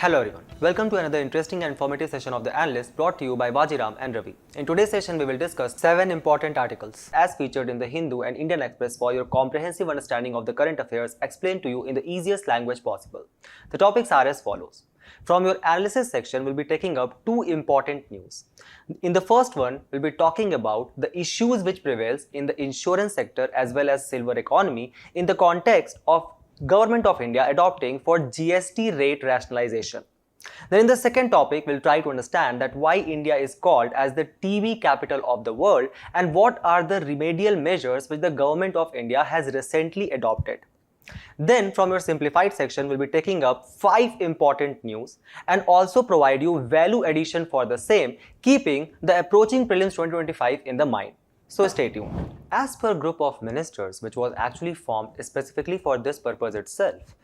Hello everyone, welcome to another interesting and informative session of the Analyst brought to you by Vajiram and Ravi. In today's session, we will discuss 7 important articles as featured in the Hindu and Indian Express for your comprehensive understanding of the current affairs explained to you in the easiest language possible. The topics are as follows. From your analysis section, we'll be taking up 2 important news. In the first one, we'll be talking about the issues which prevails in the insurance sector as well as silver economy in the context of Government of India adopting for GST rate rationalization. Then in the second topic, we'll try to understand that why India is called as the TB capital of the world and what are the remedial measures which the Government of India has recently adopted. Then from your simplified section, we'll be taking up 5 important news and also provide you value addition for the same, keeping the approaching prelims 2025 in the mind. So stay tuned. As per group of ministers which was actually formed specifically for this purpose itself,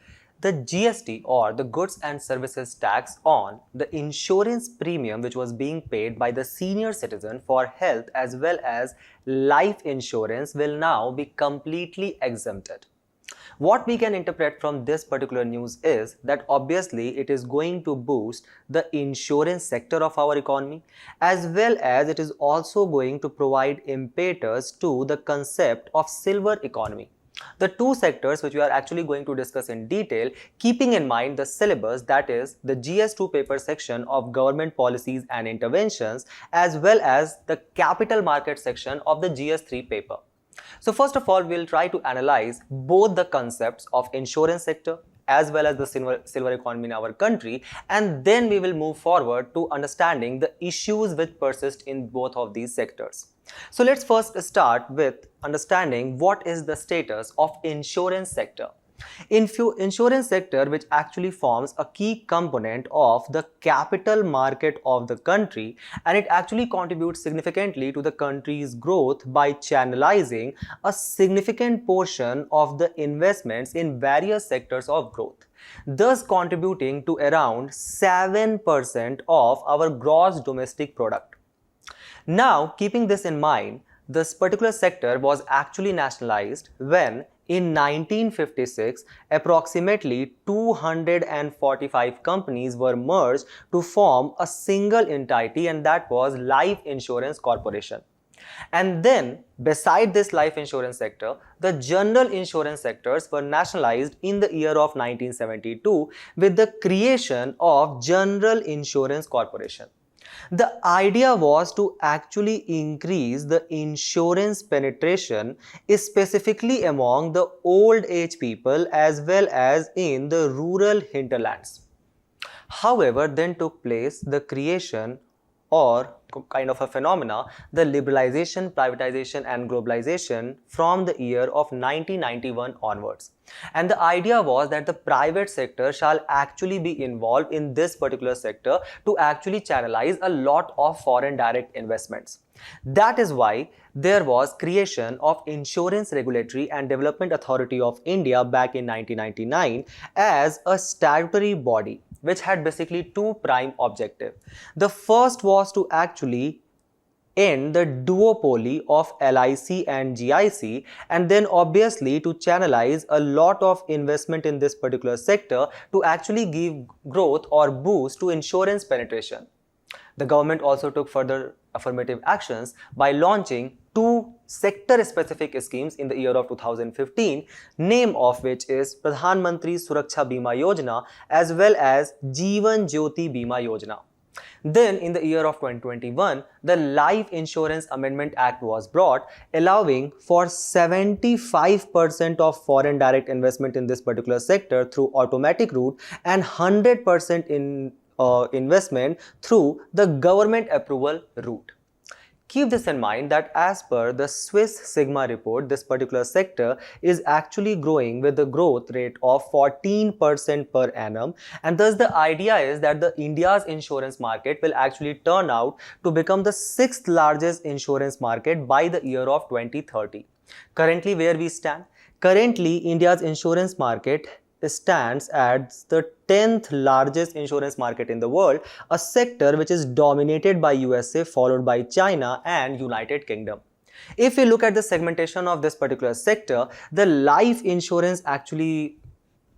the GST or the goods and services tax on the insurance premium which was being paid by the senior citizen for health as well as life insurance will now be completely exempted. What we can interpret from this particular news is that obviously it is going to boost the insurance sector of our economy as well as it is also going to provide impetus to the concept of silver economy. The 2 sectors which we are actually going to discuss in detail, keeping in mind the syllabus, that is the GS2 paper section of government policies and interventions as well as the capital market section of the GS3 paper. So first of all, we'll try to analyze both the concepts of insurance sector as well as the silver economy in our country, and then we will move forward to understanding the issues which persist in both of these sectors. So let's first start with understanding what is the status of insurance sector. Insurance sector, which actually forms a key component of the capital market of the country, and it actually contributes significantly to the country's growth by channelizing a significant portion of the investments in various sectors of growth, thus contributing to around 7% of our gross domestic product. Now, keeping this in mind, this particular sector was actually nationalized when in 1956, approximately 245 companies were merged to form a single entity, and that was Life Insurance Corporation. And then, beside this life insurance sector, the general insurance sectors were nationalized in the year of 1972 with the creation of General Insurance Corporation. The idea was to actually increase the insurance penetration specifically among the old age people as well as in the rural hinterlands. However, then took place the creation or kind of a phenomena, the liberalization, privatization and globalization from the year of 1991 onwards. And the idea was that the private sector shall actually be involved in this particular sector to actually channelize a lot of foreign direct investments. That is why there was creation of Insurance Regulatory and Development Authority of India back in 1999 as a statutory body, which had basically 2 prime objectives. The first was to actually end the duopoly of LIC and GIC, and then obviously to channelize a lot of investment in this particular sector to actually give growth or boost to insurance penetration. The government also took further affirmative actions by launching 2 sector-specific schemes in the year of 2015, name of which is Pradhan Mantri Suraksha Bima Yojana as well as Jeevan Jyoti Bima Yojana. Then in the year of 2021, the Life Insurance Amendment Act was brought, allowing for 75% of foreign direct investment in this particular sector through automatic route and 100% in investment through the government approval route. Keep this in mind that as per the Swiss Sigma report, this particular sector is actually growing with a growth rate of 14% per annum, and thus the idea is that the India's insurance market will actually turn out to become the 6th largest insurance market by the year of 2030. Currently, where we stand? Currently, India's insurance market stands at the 10th largest insurance market in the world, a sector which is dominated by USA, followed by China and United Kingdom. If we look at the segmentation of this particular sector, the life insurance actually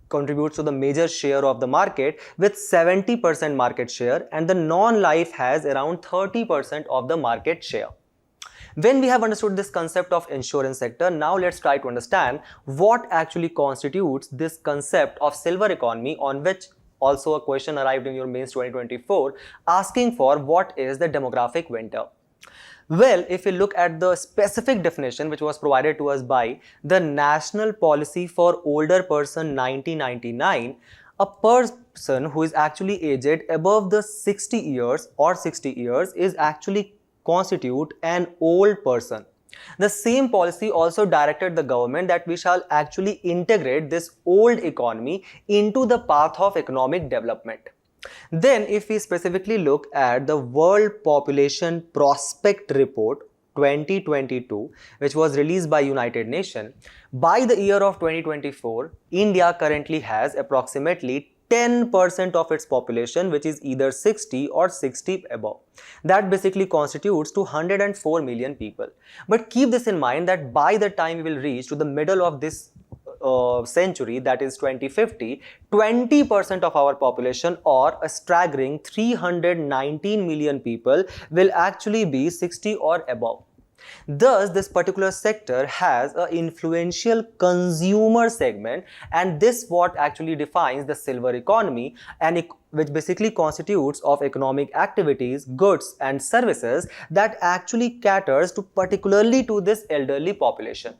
contributes to the major share of the market with 70% market share, and the non-life has around 30% of the market share. When we have understood this concept of insurance sector, now let's try to understand what actually constitutes this concept of silver economy, on which also a question arrived in your mains 2024 asking for what is the demographic winter. Well, if we look at the specific definition which was provided to us by the National Policy for Older Person 1999, a person who is actually aged above the 60 years or 60 years is actually constitute an old person. The same policy also directed the government that we shall actually integrate this old economy into the path of economic development. Then if we specifically look at the World Population Prospect Report 2022, which was released by United Nations, by the year of 2024, India currently has approximately 10% of its population which is either 60 or 60 above. That basically constitutes to 104 million people. But keep this in mind that by the time we will reach to the middle of this century, that is 2050, 20% of our population or a staggering 319 million people will actually be 60 or above. Thus, this particular sector has an influential consumer segment, and this what actually defines the silver economy, and which basically constitutes of economic activities, goods and services that actually caters to particularly to this elderly population.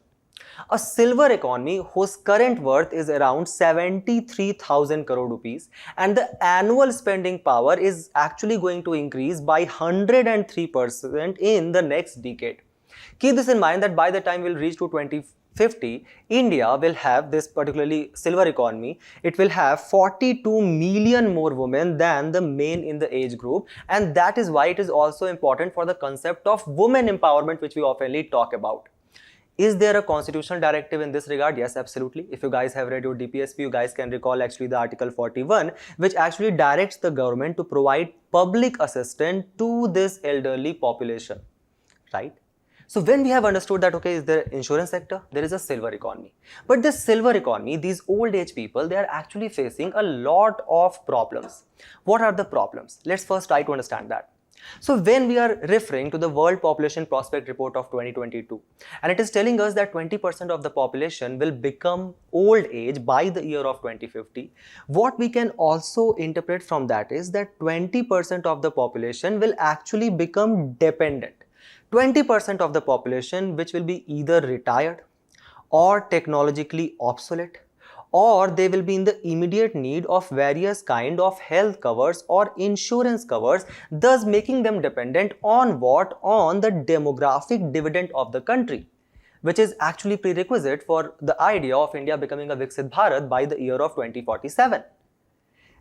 A silver economy whose current worth is around 73,000 crore rupees, and the annual spending power is actually going to increase by 103% in the next decade. Keep this in mind that by the time we'll reach to 2050, India will have this particularly silver economy. It will have 42 million more women than the men in the age group, and that is why it is also important for the concept of women empowerment which we oftenly talk about. Is there a constitutional directive in this regard? Yes, absolutely. If you guys have read your DPSP, you guys can recall actually the Article 41, which actually directs the government to provide public assistance to this elderly population, right? So when we have understood that, okay, is there insurance sector? There is a silver economy. But this silver economy, these old age people, they are actually facing a lot of problems. What are the problems? Let's first try to understand that. So when we are referring to the World Population Prospect Report of 2022, and it is telling us that 20% of the population will become old age by the year of 2050, what we can also interpret from that is that 20% of the population will actually become dependent. 20% of the population which will be either retired or technologically obsolete, or they will be in the immediate need of various kind of health covers or insurance covers, thus making them dependent on what? On the demographic dividend of the country, which is actually prerequisite for the idea of India becoming a Viksit Bharat by the year of 2047.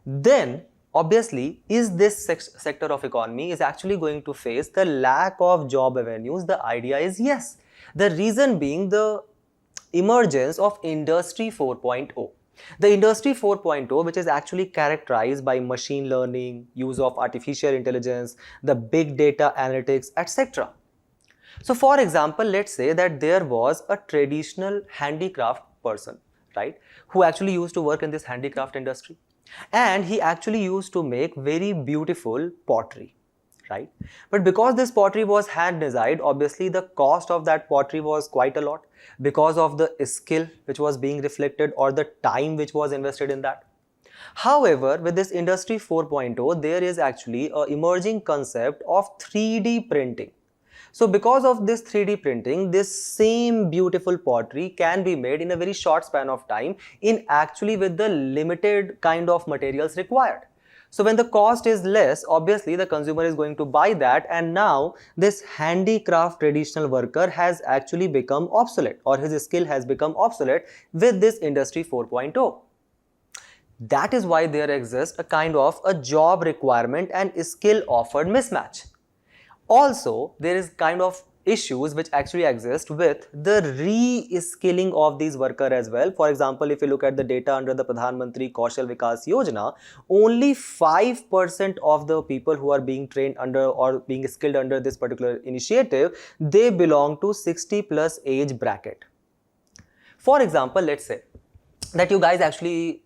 Then obviously, is this sector of economy is actually going to face the lack of job avenues? The idea is yes. The reason being the emergence of Industry 4.0. The Industry 4.0, which is actually characterized by machine learning, use of artificial intelligence, the big data analytics, etc. So for example, let's say that there was a traditional handicraft person, right, who actually used to work in this handicraft industry, and he actually used to make very beautiful pottery, right? But because this pottery was hand designed, obviously the cost of that pottery was quite a lot because of the skill which was being reflected or the time which was invested in that. However, with this Industry 4.0, there is actually an emerging concept of 3D printing. So because of this 3D printing, this same beautiful pottery can be made in a very short span of time in actually with the limited kind of materials required. So when the cost is less, obviously the consumer is going to buy that, and now this handicraft traditional worker has actually become obsolete, or his skill has become obsolete with this Industry 4.0. That is why there exists a kind of a job requirement and skill offered mismatch. Also, there is kind of issues which actually exist with the re-skilling of these workers as well. For example, if you look at the data under the Pradhan Mantri Kaushal Vikas Yojana, only 5% of the people who are being trained under or being skilled under this particular initiative, they belong to 60 plus age bracket. For example, let's say that you guys actually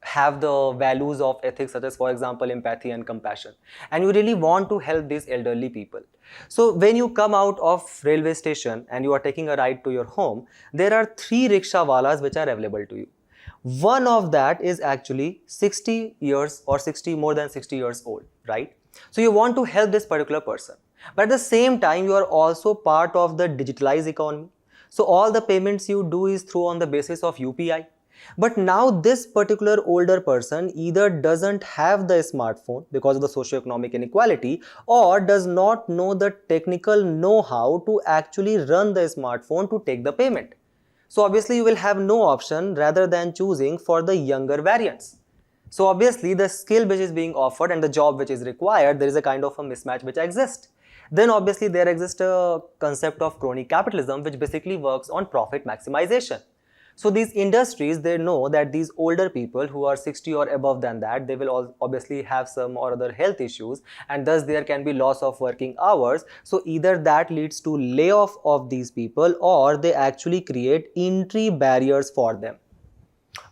have the values of ethics such as, for example, empathy and compassion, and you really want to help these elderly people. So when you come out of railway station and you are taking a ride to your home, there are 3 rickshaw walas which are available to you. One of that is actually 60 years or 60 more than 60 years old, right? So you want to help this particular person, but at the same time you are also part of the digitalized economy. So all the payments you do is through on the basis of UPI. But now this particular older person either doesn't have the smartphone because of the socio-economic inequality, or does not know the technical know-how to actually run the smartphone to take the payment. So obviously you will have no option rather than choosing for the younger variants. So obviously the skill which is being offered and the job which is required, there is a kind of a mismatch which exists. Then obviously there exists a concept of crony capitalism which basically works on profit maximization. So these industries, they know that these older people who are 60 or above than that, they will all obviously have some or other health issues, and thus there can be loss of working hours. So either that leads to layoff of these people, or they actually create entry barriers for them.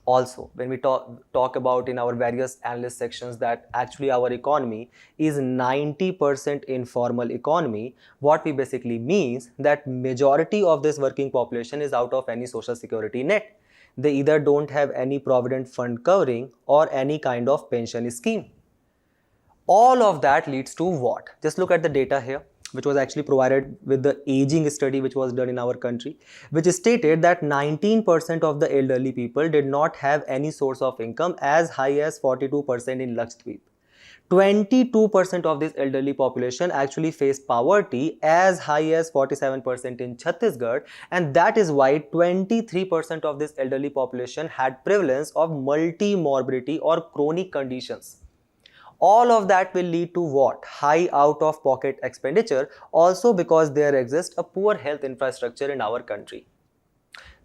Also, when we talk about in our various analyst sections that actually our economy is 90% informal economy, what we basically means that majority of this working population is out of any social security net. They either don't have any provident fund covering or any kind of pension scheme. All of that leads to what? Just look at the data here, which was actually provided with the aging study which was done in our country, which stated that 19% of the elderly people did not have any source of income, as high as 42% in Lakshadweep. 22% of this elderly population actually faced poverty, as high as 47% in Chhattisgarh, and that is why 23% of this elderly population had prevalence of multi-morbidity or chronic conditions. All of that will lead to what? High out-of-pocket expenditure, also because there exists a poor health infrastructure in our country.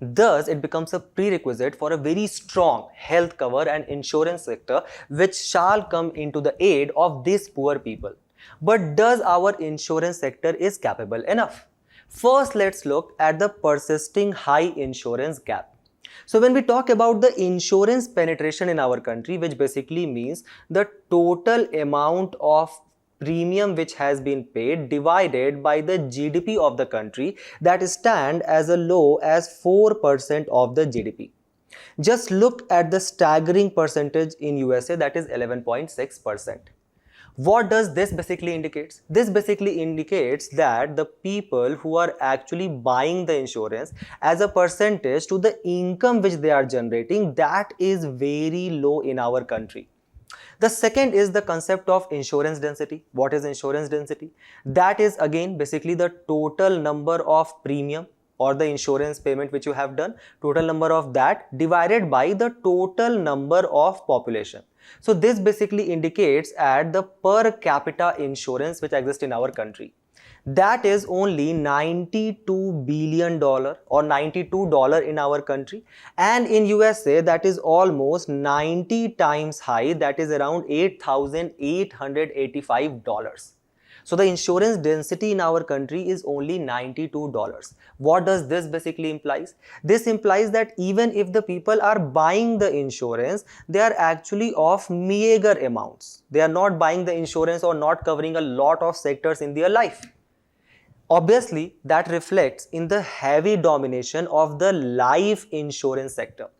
Thus, it becomes a prerequisite for a very strong health cover and insurance sector which shall come into the aid of these poor people. But does our insurance sector is capable enough? First, let's look at the persisting high insurance gap. So when we talk about the insurance penetration in our country, which basically means the total amount of premium which has been paid divided by the GDP of the country, that stand as low as 4% of the GDP. Just look at the staggering percentage in USA, that is 11.6%. What does this basically indicate? This basically indicates that the people who are actually buying the insurance as a percentage to the income which they are generating, that is very low in our country. The second is the concept of insurance density. What is insurance density? That is again basically the total number of premium or the insurance payment which you have done, total number of that divided by the total number of population. So this basically indicates at the per capita insurance which exists in our country. That is only $92 billion or $92 in our country, and in USA that is almost 90 times high, that is around $8,885. So the insurance density in our country is only $92. What does this basically implies? This implies that even if the people are buying the insurance, they are actually of meager amounts. They are not buying the insurance or not covering a lot of sectors in their life. Obviously, that reflects in the heavy domination of the life insurance sector.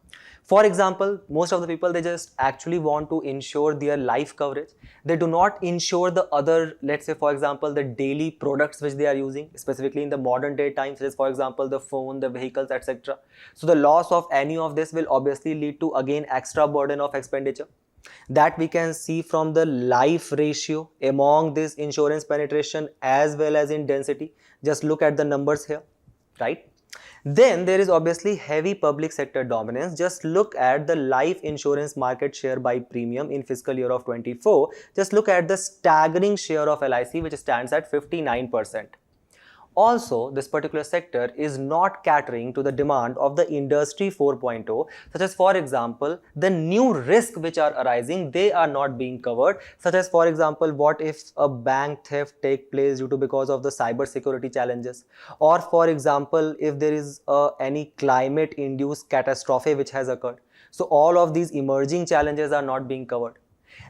For example, most of the people, they just actually want to insure their life coverage. They do not insure the other, let's say for example, the daily products which they are using, specifically in the modern day times, such as for example, the phone, the vehicles, etc. So the loss of any of this will obviously lead to again extra burden of expenditure. That we can see from the life ratio among this insurance penetration as well as in density. Just look at the numbers here, right? Then there is obviously heavy public sector dominance. Just look at the life insurance market share by premium in fiscal year of 24. Just look at the staggering share of LIC which stands at 59%. Also, this particular sector is not catering to the demand of the industry 4.0, such as for example, the new risks which are arising, they are not being covered, such as for example, what if a bank theft take place due to because of the cyber security challenges, or for example, if there is any climate induced catastrophe which has occurred. So all of these emerging challenges are not being covered.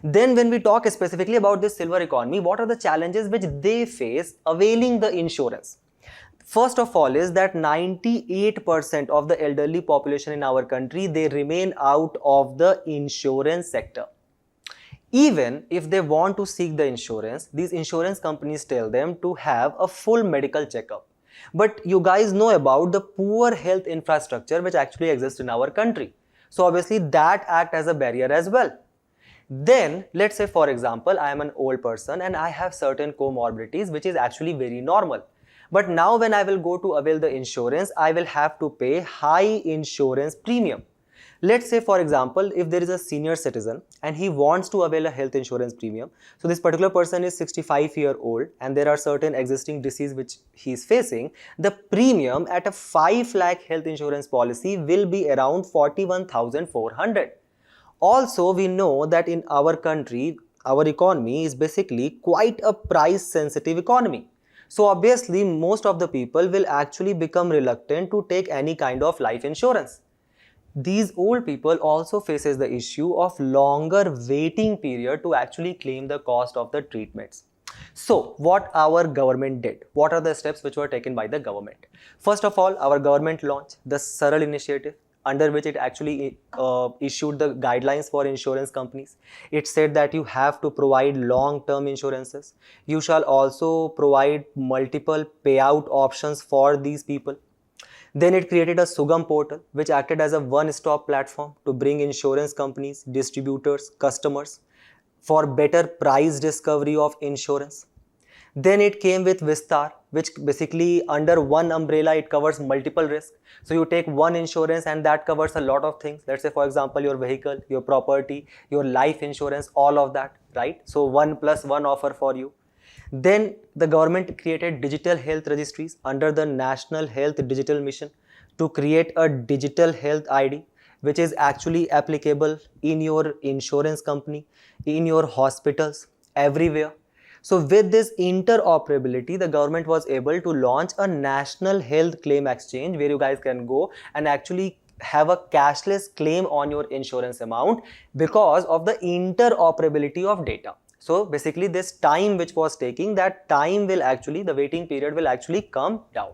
Then when we talk specifically about this silver economy, what are the challenges which they face availing the insurance? First of all is that 98% of the elderly population in our country, they remain out of the insurance sector. Even if they want to seek the insurance, these insurance companies tell them to have a full medical checkup. But you guys know about the poor health infrastructure which actually exists in our country. So obviously that acts as a barrier as well. Then let's say for example, I am an old person and I have certain comorbidities which is actually very normal. But now when I will go to avail the insurance, I will have to pay high insurance premium. Let's say for example, if there is a senior citizen and he wants to avail a health insurance premium. So this particular person is 65-year-old and there are certain existing disease which he is facing. The premium at a 5 lakh health insurance policy will be around 41,400. Also, we know that in our country, our economy is basically quite a price sensitive economy. So obviously, most of the people will actually become reluctant to take any kind of life insurance. These old people also faces the issue of longer waiting period to actually claim the cost of the treatments. So what our government did? What are the steps which were taken by the government? First of all, our government launched the Saral initiative, under which it actually issued the guidelines for insurance companies. It said that you have to provide long-term insurances. You shall also provide multiple payout options for these people. Then it created a Sugam portal, which acted as a one-stop platform to bring insurance companies, distributors, customers for better price discovery of insurance. Then it came with Vistar, which basically under one umbrella, it covers multiple risks. So you take one insurance and that covers a lot of things. Let's say, for example, your vehicle, your property, your life insurance, all of that, right? So 1+1 offer for you. Then the government created digital health registries under the National Health Digital Mission to create a digital health ID, which is actually applicable in your insurance company, in your hospitals, everywhere. So with this interoperability, the government was able to launch a national health claim exchange where you guys can go and actually have a cashless claim on your insurance amount because of the interoperability of data. So basically this time which was taking, that time will actually, the waiting period will actually come down.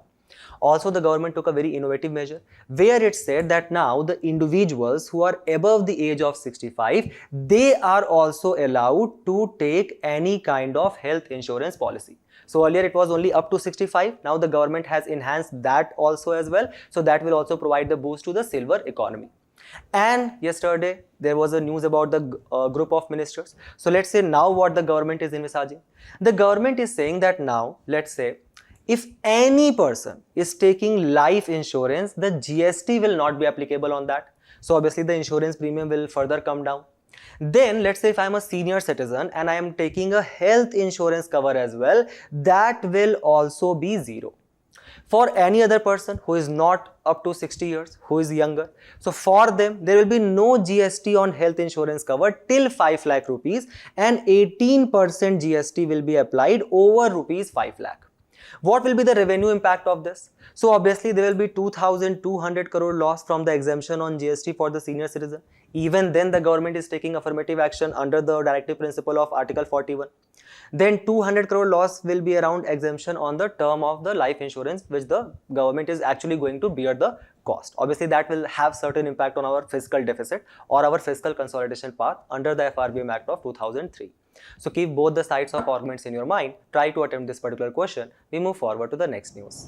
Also, the government took a very innovative measure where it said that now the individuals who are above the age of 65, they are also allowed to take any kind of health insurance policy. So earlier it was only up to 65. Now the government has enhanced that also as well. So that will also provide the boost to the silver economy. And yesterday there was a news about the group of ministers. So let's say now what the government is envisaging. The government is saying that now, let's say, if any person is taking life insurance, the GST will not be applicable on that. So obviously the insurance premium will further come down. Then let's say if I am a senior citizen and I am taking a health insurance cover as well, that will also be zero. For any other person who is not up to 60 years, who is younger, so for them there will be no GST on health insurance cover till 5 lakh rupees and 18% GST will be applied over rupees 5 lakh. What will be the revenue impact of this? So obviously there will be 2,200 crore loss from the exemption on GST for the senior citizen. Even then the government is taking affirmative action under the directive principle of Article 41. Then 200 crore loss will be around exemption on the term of the life insurance, which the government is actually going to bear the cost. Obviously that will have certain impact on our fiscal deficit or our fiscal consolidation path under the FRBM Act of 2003. So keep both the sides of arguments in your mind, try to attempt this particular question. We move forward to the next news,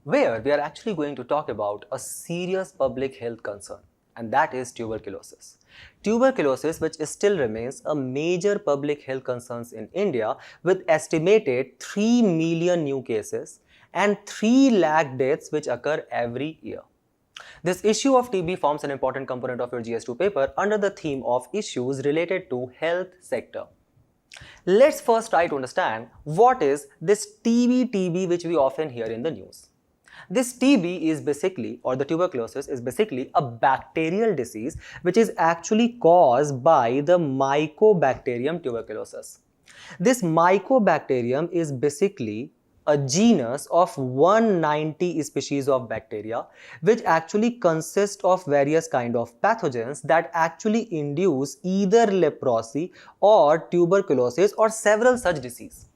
where we are actually going to talk about a serious public health concern, and that is tuberculosis. Tuberculosis, which still remains a major public health concerns in India with estimated 3 million new cases and 3 lakh deaths which occur every year. This issue of TB forms an important component of your GS2 paper under the theme of issues related to health sector. Let's first try to understand what is this TB which we often hear in the news. This TB is basically, or the tuberculosis is basically a bacterial disease which is actually caused by the Mycobacterium tuberculosis. This Mycobacterium is basically a genus of 190 species of bacteria which actually consist of various kind of pathogens that actually induce either leprosy or tuberculosis or several such disease.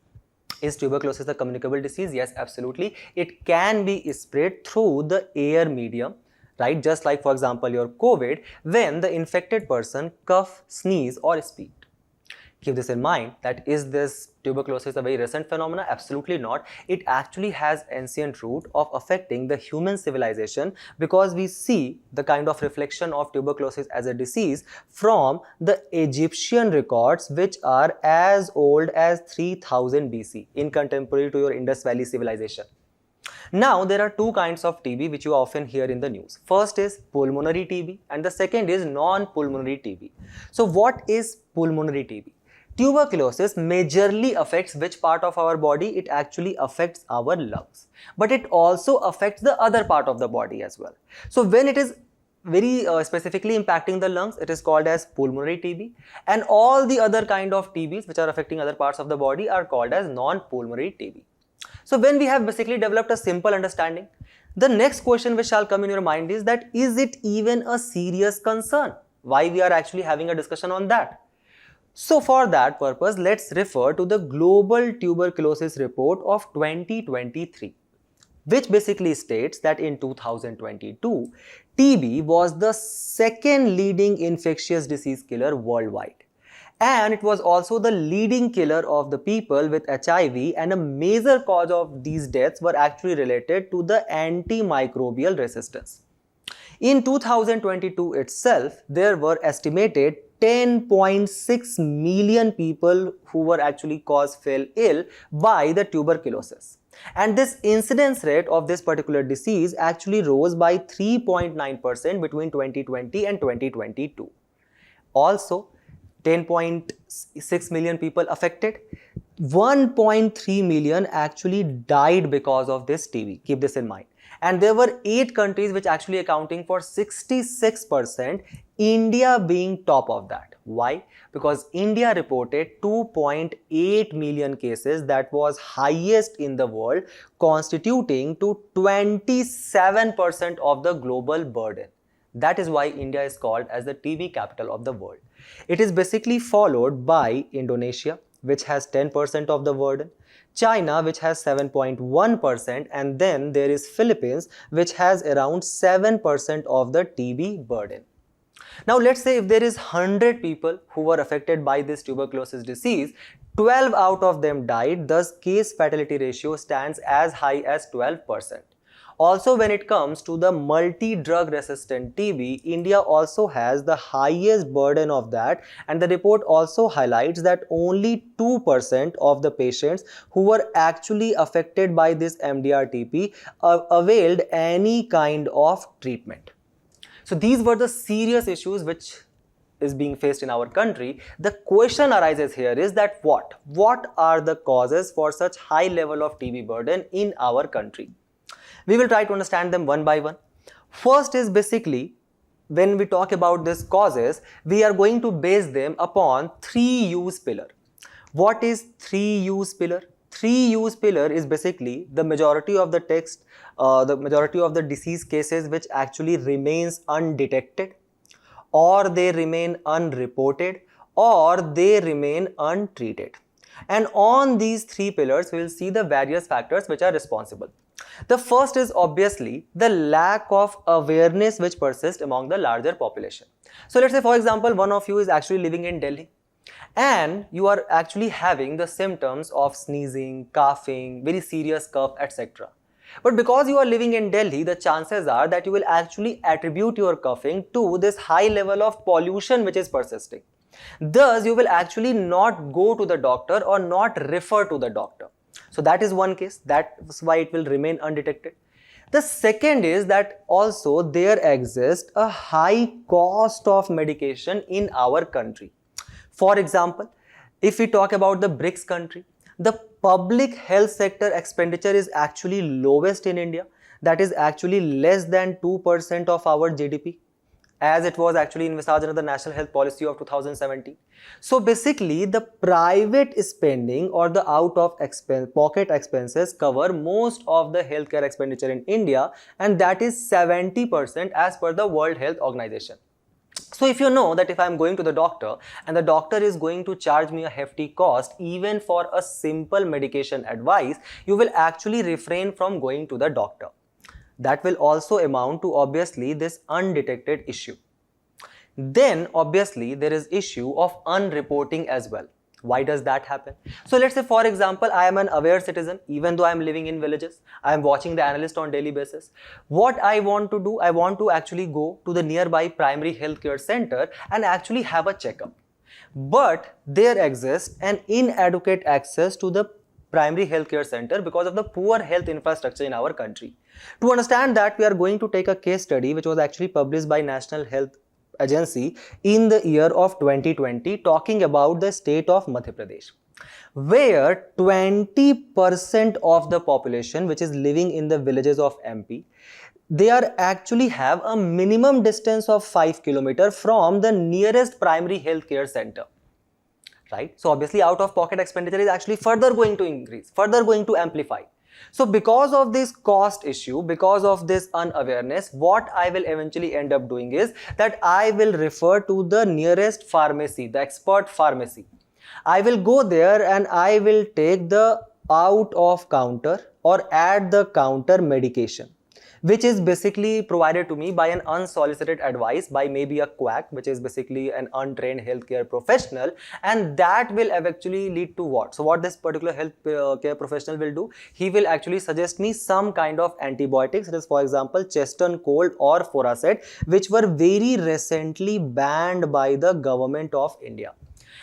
Is tuberculosis a communicable disease? Yes, absolutely. It can be spread through the air medium, right? Just like, for example, your COVID, when the infected person cough, sneeze or speak. Keep this in mind that is this tuberculosis a very recent phenomenon? Absolutely not. It actually has ancient root of affecting the human civilization because we see the kind of reflection of tuberculosis as a disease from the Egyptian records which are as old as 3000 BC in contemporary to your Indus Valley civilization. Now, there are two kinds of TB which you often hear in the news. First is pulmonary TB and the second is non-pulmonary TB. So, what is pulmonary TB? Tuberculosis majorly affects which part of our body? It actually affects our lungs, but it also affects the other part of the body as well. So when it is very specifically impacting the lungs, it is called as pulmonary TB, and all the other kind of TBs which are affecting other parts of the body are called as non-pulmonary TB. So when we have basically developed a simple understanding, the next question which shall come in your mind is that is it even a serious concern? Why we are actually having a discussion on that? So for that purpose, let's refer to the Global Tuberculosis Report of 2023, which basically states that in 2022, TB was the second leading infectious disease killer worldwide. And it was also the leading killer of the people with HIV, and a major cause of these deaths were actually related to the antimicrobial resistance. In 2022 itself, there were estimated 10.6 million people who were actually fell ill by the tuberculosis. And this incidence rate of this particular disease actually rose by 3.9% between 2020 and 2022. Also, 10.6 million people affected, 1.3 million actually died because of this TB. Keep this in mind. And there were 8 countries which actually accounting for 66%, India being top of that. Why? Because India reported 2.8 million cases, that was highest in the world, constituting to 27% of the global burden. That is why India is called as the TB capital of the world. It is basically followed by Indonesia, which has 10% of the burden, China, which has 7.1%, and then there is Philippines, which has around 7% of the TB burden. Now let's say if there is 100 people who were affected by this tuberculosis disease, 12 out of them died, thus case fatality ratio stands as high as 12%. Also, when it comes to the multi-drug resistant TB, India also has the highest burden of that, and the report also highlights that only 2% of the patients who were actually affected by this MDR-TB availed any kind of treatment. So these were the serious issues which is being faced in our country. The question arises here is that what are the causes for such high level of TB burden in our country? We will try to understand them one by one. First is basically, when we talk about these causes, we are going to base them upon 3 U's pillar. What is 3 U's pillar? 3 U's pillar is basically the majority of the text, the majority of the disease cases which actually remains undetected, or they remain unreported, or they remain untreated. And on these 3 pillars, we will see the various factors which are responsible. The first is obviously the lack of awareness which persists among the larger population. So let's say, for example, one of you is actually living in Delhi and you are actually having the symptoms of sneezing, coughing, very serious cough, etc. But because you are living in Delhi, the chances are that you will actually attribute your coughing to this high level of pollution which is persisting. Thus, you will actually not go to the doctor or not refer to the doctor. So that is one case, that's why it will remain undetected. The second is that also there exists a high cost of medication in our country. For example, If we talk about the BRICS country, the public health sector expenditure is actually lowest in India. That is actually less than 2% of our GDP, as it was actually envisaged under the National Health Policy of 2017. So basically, the private spending or the out of pocket expenses cover most of the healthcare expenditure in India, and that is 70% as per the World Health Organization. So if you know that if I am going to the doctor and the doctor is going to charge me a hefty cost even for a simple medication advice, you will actually refrain from going to the doctor. That will also amount to obviously this undetected issue. Then obviously there is issue of unreporting as well. Why does that happen? So let's say, for example, I am an aware citizen, even though I am living in villages. I am watching the Analyst on daily basis. What I want to do, I want to actually go to the nearby primary healthcare center and actually have a checkup. But there exists an inadequate access to the primary healthcare center because of the poor health infrastructure in our country. To understand that, we are going to take a case study which was actually published by National Health Agency in the year of 2020, talking about the state of Madhya Pradesh, where 20% of the population which is living in the villages of MP, they are actually have a minimum distance of 5 km from the nearest primary healthcare center. Right? So obviously out of pocket expenditure is actually further going to increase, further going to amplify. So because of this cost issue, because of this unawareness, what I will eventually end up doing is that I will refer to the nearest pharmacy, the expert pharmacy. I will go there and I will take the out of counter or at the counter medication, which is basically provided to me by an unsolicited advice by maybe a quack, which is basically an untrained healthcare professional, and that will eventually lead to what? So what this particular healthcare professional will do, he will actually suggest me some kind of antibiotics, such as for example chest and cold or Foracet, which were very recently banned by the government of India.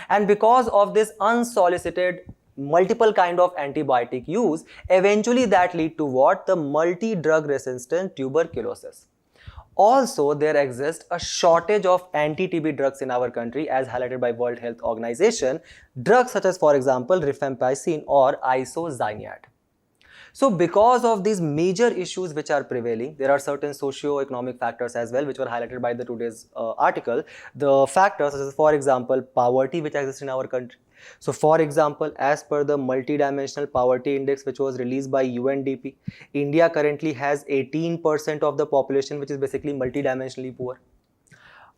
And because of this unsolicited multiple kind of antibiotic use, eventually that lead to what? The multi-drug resistant tuberculosis. Also, there exists a shortage of anti-TB drugs in our country as highlighted by World Health Organization, drugs such as for example rifampicin or isozaniad. So because of these major issues which are prevailing, there are certain socio-economic factors as well which were highlighted by the today's article. The factors such as for example poverty which exists in our country. So for example, as per the multidimensional poverty index which was released by UNDP, India currently has 18% of the population which is basically multidimensionally poor.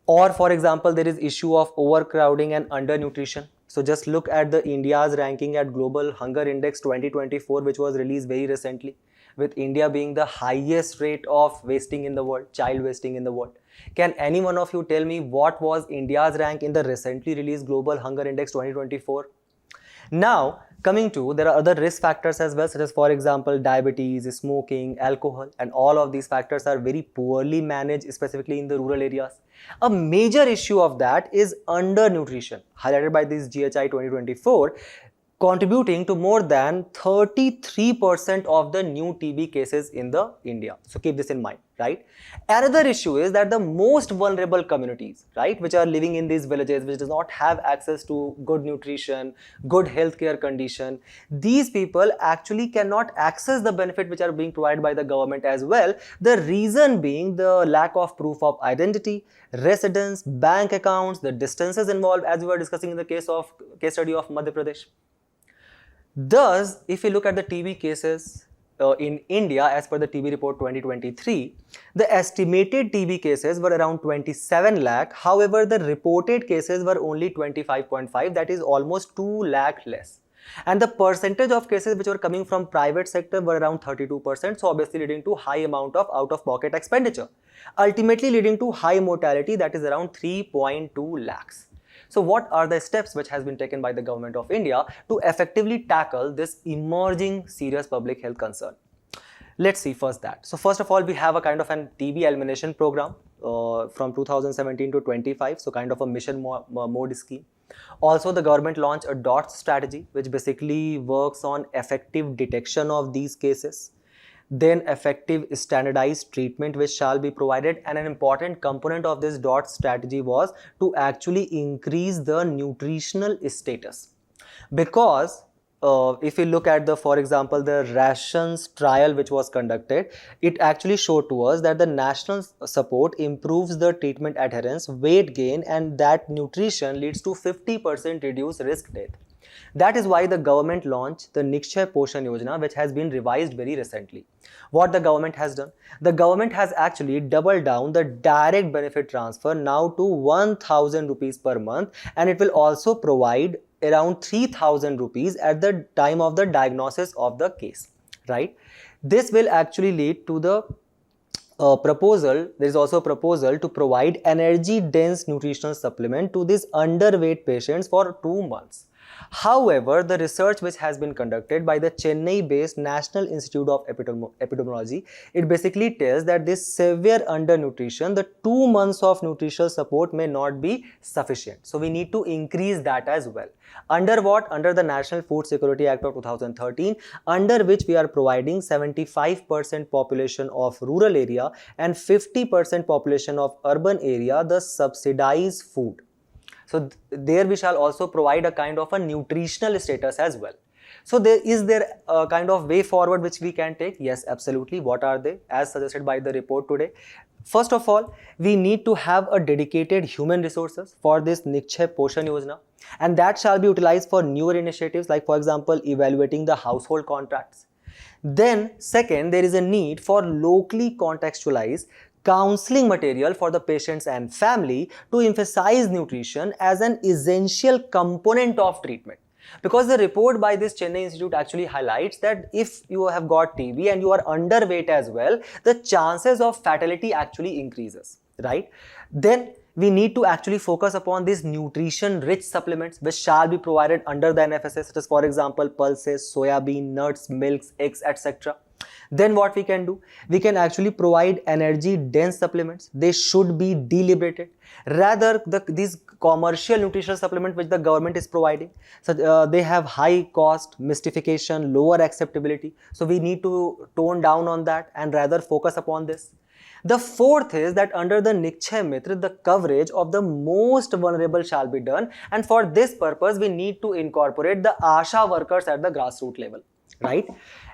Or for example, there is issue of overcrowding and undernutrition. So just look at the India's ranking at Global Hunger Index 2024 which was released very recently, with India being the highest rate of wasting in the world, child wasting in the world. Can any one of you tell me what was India's rank in the recently released Global Hunger Index 2024? Now, coming to, there are other risk factors as well, such as for example diabetes, smoking, alcohol, and all of these factors are very poorly managed, specifically in the rural areas. A major issue of that is undernutrition, highlighted by this GHI 2024, contributing to more than 33% of the new TB cases in the India. So keep this in mind, right? Another issue is that the most vulnerable communities, right, which are living in these villages, which does not have access to good nutrition, good healthcare condition, these people actually cannot access the benefit which are being provided by the government as well. The reason being the lack of proof of identity, residence, bank accounts, the distances involved, as we were discussing in the case study of Madhya Pradesh. Thus, if you look at the TB cases in India as per the TB report 2023, the estimated TB cases were around 27 lakh. However, the reported cases were only 25.5, that is almost 2 lakh less. And the percentage of cases which were coming from private sector were around 32%, so obviously leading to high amount of out-of-pocket expenditure, ultimately leading to high mortality, that is around 3.2 lakhs. So what are the steps which has been taken by the government of India to effectively tackle this emerging serious public health concern? Let's see first that. So first of all, we have a kind of an TB elimination program from 2017 to 25, so kind of a mission mode scheme. Also, the government launched a DOTS strategy, which basically works on effective detection of these cases. Then effective standardized treatment which shall be provided, and an important component of this DOT strategy was to actually increase the nutritional status. Because if you look at for example, the rations trial which was conducted, it actually showed to us that the national support improves the treatment adherence, weight gain, and that nutrition leads to 50% reduced risk death. That is why the government launched the Nikshay Poshan Yojana, which has been revised very recently. What the government has done? The government has actually doubled down the direct benefit transfer now to 1000 rupees per month, and it will also provide around 3000 rupees at the time of the diagnosis of the case, right? This will actually lead to the proposal. There is also a proposal to provide energy dense nutritional supplement to these underweight patients for 2 months. However, the research which has been conducted by the Chennai-based National Institute of Epidemiology, it basically tells that this severe undernutrition, the 2 months of nutritional support may not be sufficient. So we need to increase that as well. Under what? Under the National Food Security Act of 2013, under which we are providing 75% population of rural area and 50% population of urban area the subsidized food. So there we shall also provide a kind of a nutritional status as well. So is there a kind of way forward which we can take? Yes, absolutely. What are they? As suggested by the report today. First of all, we need to have a dedicated human resources for this Nikshay Poshan Yojana, and that shall be utilized for newer initiatives like, for example, evaluating the household contracts. Then second, there is a need for locally contextualized counseling material for the patients and family to emphasize nutrition as an essential component of treatment. Because the report by this Chennai Institute actually highlights that if you have got TB and you are underweight as well, the chances of fatality actually increases, right? Then we need to actually focus upon these nutrition-rich supplements which shall be provided under the NFSA, such as, for example, pulses, soya bean, nuts, milks, eggs, etc. Then what we can do? We can actually provide energy-dense supplements. They should be deliberated. Rather, these commercial nutritional supplements which the government is providing, so they have high cost, mystification, lower acceptability. So we need to tone down on that and rather focus upon this. The fourth is that under the Nikshay Mitra, the coverage of the most vulnerable shall be done, and for this purpose we need to incorporate the ASHA workers at the grassroots level, right?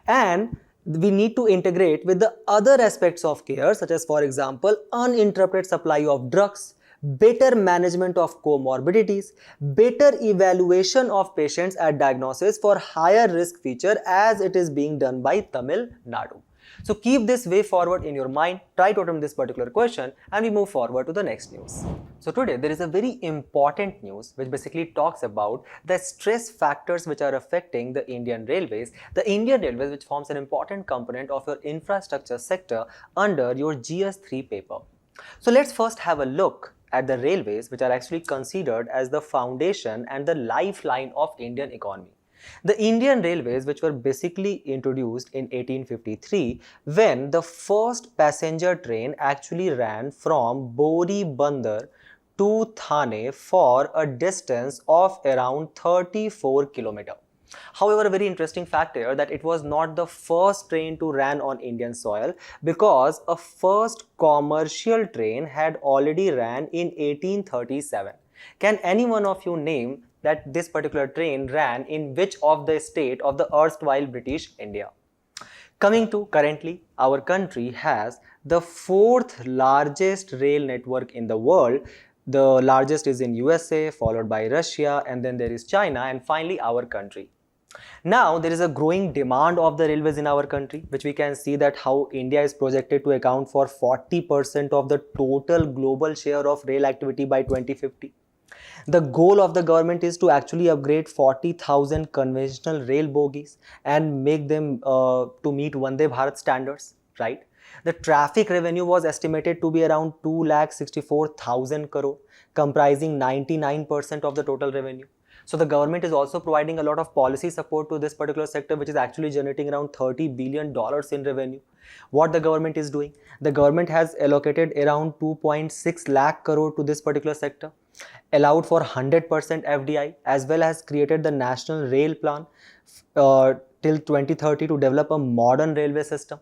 And we need to integrate with the other aspects of care, such as, for example, uninterrupted supply of drugs, better management of comorbidities, better evaluation of patients at diagnosis for higher risk feature as it is being done by Tamil Nadu. So keep this way forward in your mind, try to attempt this particular question, and we move forward to the next news. So today there is a very important news which basically talks about the stress factors which are affecting the Indian Railways. The Indian Railways, which forms an important component of your infrastructure sector under your GS3 paper. So let's first have a look at the railways, which are actually considered as the foundation and the lifeline of Indian economy. The Indian Railways, which were basically introduced in 1853 when the first passenger train actually ran from Bori Bandar to Thane for a distance of around 34 km. However, a very interesting fact here that it was not the first train to run on Indian soil, because a first commercial train had already ran in 1837. Can any one of you name that this particular train ran in which of the state of the erstwhile British India? Coming to currently, our country has the fourth largest rail network in the world. The largest is in USA, followed by Russia, and then there is China, and finally our country. Now there is a growing demand of the railways in our country, which we can see that how India is projected to account for 40% of the total global share of rail activity by 2050. The goal of the government is to actually upgrade 40,000 conventional rail bogies and make them to meet Vande Bharat standards, right? The traffic revenue was estimated to be around 2,64,000 crore, comprising 99% of the total revenue. So the government is also providing a lot of policy support to this particular sector, which is actually generating around $30 billion in revenue. What the government is doing? The government has allocated around 2.6 lakh crore to this particular sector, allowed for 100% FDI, as well as created the National Rail Plan till 2030 to develop a modern railway system.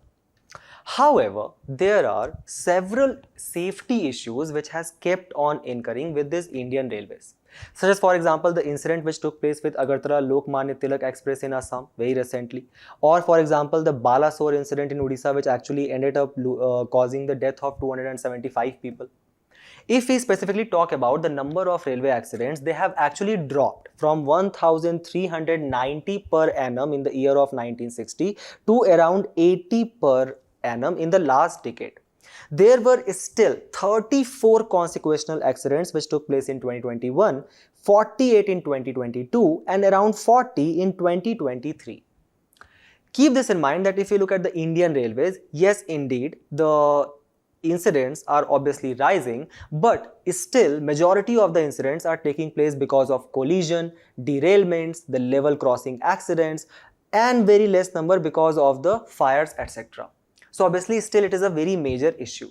However, there are several safety issues which has kept on incurring with this Indian Railways. Such as, for example, the incident which took place with Agartala Lokmanya Tilak Express in Assam very recently, or for example, the Balasore incident in Odisha, which actually ended up causing the death of 275 people. If we specifically talk about the number of railway accidents, they have actually dropped from 1390 per annum in the year of 1960 to around 80 per annum in the last decade. There were still 34 consequential accidents which took place in 2021, 48 in 2022 and around 40 in 2023. Keep this in mind that if you look at the Indian Railways, yes indeed, the incidents are obviously rising, but still majority of the incidents are taking place because of collision, derailments, the level crossing accidents, and very less number because of the fires, etc. So obviously still it is a very major issue.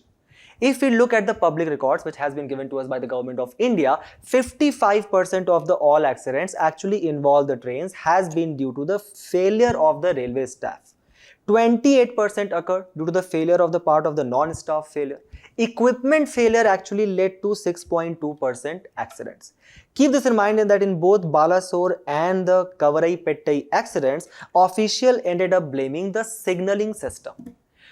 If we look at the public records which has been given to us by the government of India, 55% of the all accidents actually involve the trains has been due to the failure of the railway staff. 28% occurred due to the failure of the part of the non-staff failure. Equipment failure actually led to 6.2% accidents. Keep this in mind that in both Balasore and the Kavarai-Pettai accidents, official ended up blaming the signaling system.